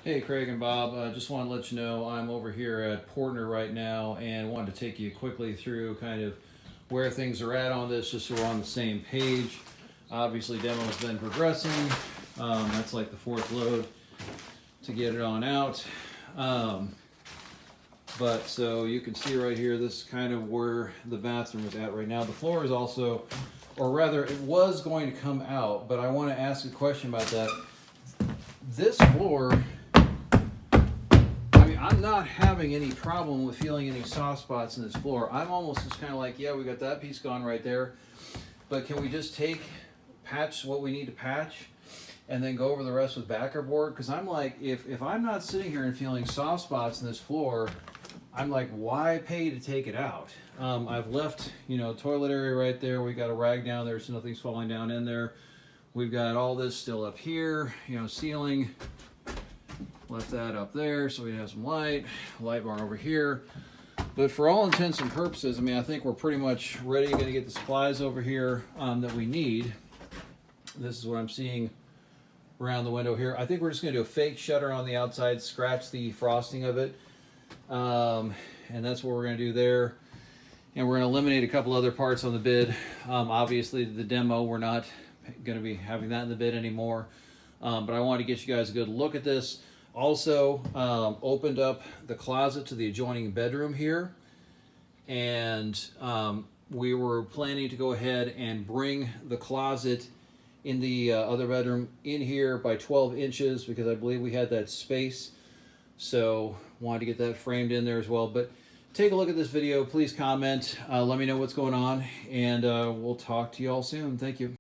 Hey Craig and Bob, just want to let you know I'm over here at Portner right now and wanted to take you quickly through kind of where things are at on this just so we're on the same page. Obviously demo's been progressing. That's like the fourth load to get it on out. But so you can see right here, this is kind of where the bathroom is at right now. The floor is also, or rather it was going to come out, but I want to ask a question about that. This floor, I'm not having any problem with feeling any soft spots in this floor. I'm almost just kind of like, yeah, we got that piece gone right there, but can we just patch what we need to patch and then go over the rest with backer board? Because I'm like, if I'm not sitting here and feeling soft spots in this floor, I'm like, why pay to take it out? I've left, toilet area right there. We got a rag down there so nothing's falling down in there. We've got all this still up here, ceiling. Left that up there so we have some light bar over here. But for all intents and purposes, I think we're pretty much ready. Going to get the supplies over here that we need. This is what I'm seeing around the window here. I think we're just going to do a fake shutter on the outside, scratch the frosting of it. And that's what we're going to do there. And we're going to eliminate a couple other parts on the bid. Obviously, the demo, we're not going to be having that in the bid anymore. But I wanted to get you guys a good look at this. Also, opened up the closet to the adjoining bedroom here, and we were planning to go ahead and bring the closet in the other bedroom in here by 12 inches because I believe we had that space. So wanted to get that framed in there as well. But take a look at this video. Please comment. Let me know what's going on, and we'll talk to you all soon. Thank you.